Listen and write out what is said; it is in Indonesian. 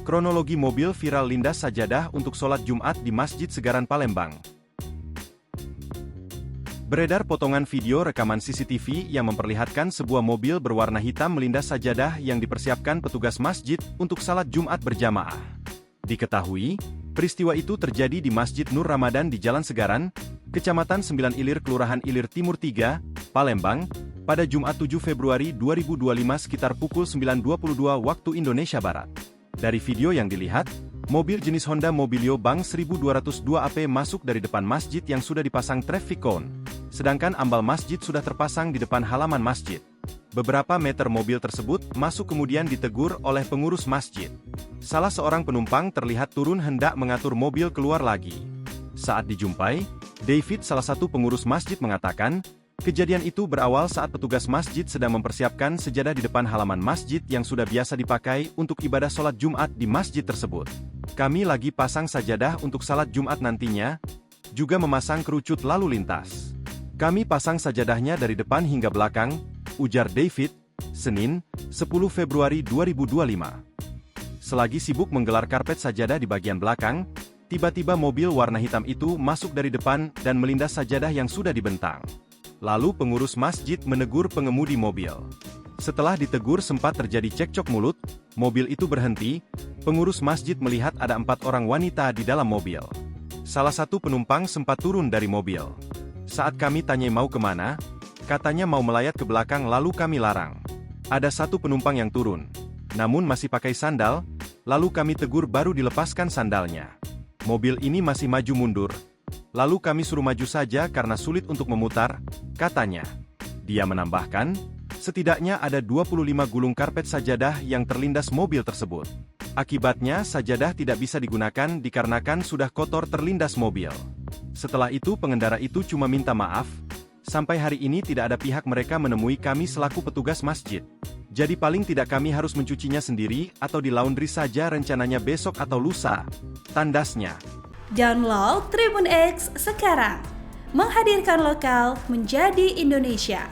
Kronologi mobil viral lindas sajadah untuk sholat Jumat di Masjid Segaran Palembang. Beredar potongan video rekaman CCTV yang memperlihatkan sebuah mobil berwarna hitam melindas sajadah yang dipersiapkan petugas masjid untuk salat Jumat berjamaah. Diketahui, peristiwa itu terjadi di Masjid Nur Ramadan di Jalan Segaran, Kecamatan 9 Ilir, Kelurahan Ilir Timur 3, Palembang, pada Jumat 7 Februari 2025 sekitar pukul 9.22 waktu Indonesia Barat. Dari video yang dilihat, mobil jenis Honda Mobilio Bank 1202 AP masuk dari depan masjid yang sudah dipasang traffic cone, sedangkan ambal masjid sudah terpasang di depan halaman masjid. Beberapa meter mobil tersebut masuk kemudian ditegur oleh pengurus masjid. Salah seorang penumpang terlihat turun hendak mengatur mobil keluar lagi. Saat dijumpai, David, salah satu pengurus masjid, mengatakan, kejadian itu berawal saat petugas masjid sedang mempersiapkan sejadah di depan halaman masjid yang sudah biasa dipakai untuk ibadah sholat Jumat di masjid tersebut. Kami lagi pasang sajadah untuk salat Jumat nantinya, juga memasang kerucut lalu lintas. Kami pasang sajadahnya dari depan hingga belakang, ujar David, Senin, 10 Februari 2025. Selagi sibuk menggelar karpet sajadah di bagian belakang, tiba-tiba mobil warna hitam itu masuk dari depan dan melindas sajadah yang sudah dibentang. Lalu pengurus masjid menegur pengemudi mobil. Setelah ditegur sempat terjadi cekcok mulut, mobil itu berhenti, pengurus masjid melihat ada 4 orang wanita di dalam mobil. Salah satu penumpang sempat turun dari mobil. Saat kami tanya mau kemana, katanya mau melayat ke belakang lalu kami larang. Ada satu penumpang yang turun, namun masih pakai sandal, lalu kami tegur baru dilepaskan sandalnya. Mobil ini masih maju mundur, lalu kami suruh maju saja karena sulit untuk memutar, katanya. Dia menambahkan, setidaknya ada 25 gulung karpet sajadah yang terlindas mobil tersebut. Akibatnya sajadah tidak bisa digunakan dikarenakan sudah kotor terlindas mobil. Setelah itu pengendara itu cuma minta maaf, sampai hari ini tidak ada pihak mereka menemui kami selaku petugas masjid. Jadi paling tidak kami harus mencucinya sendiri atau di laundry saja rencananya besok atau lusa, tandasnya. Download Tribun X sekarang, menghadirkan lokal menjadi Indonesia.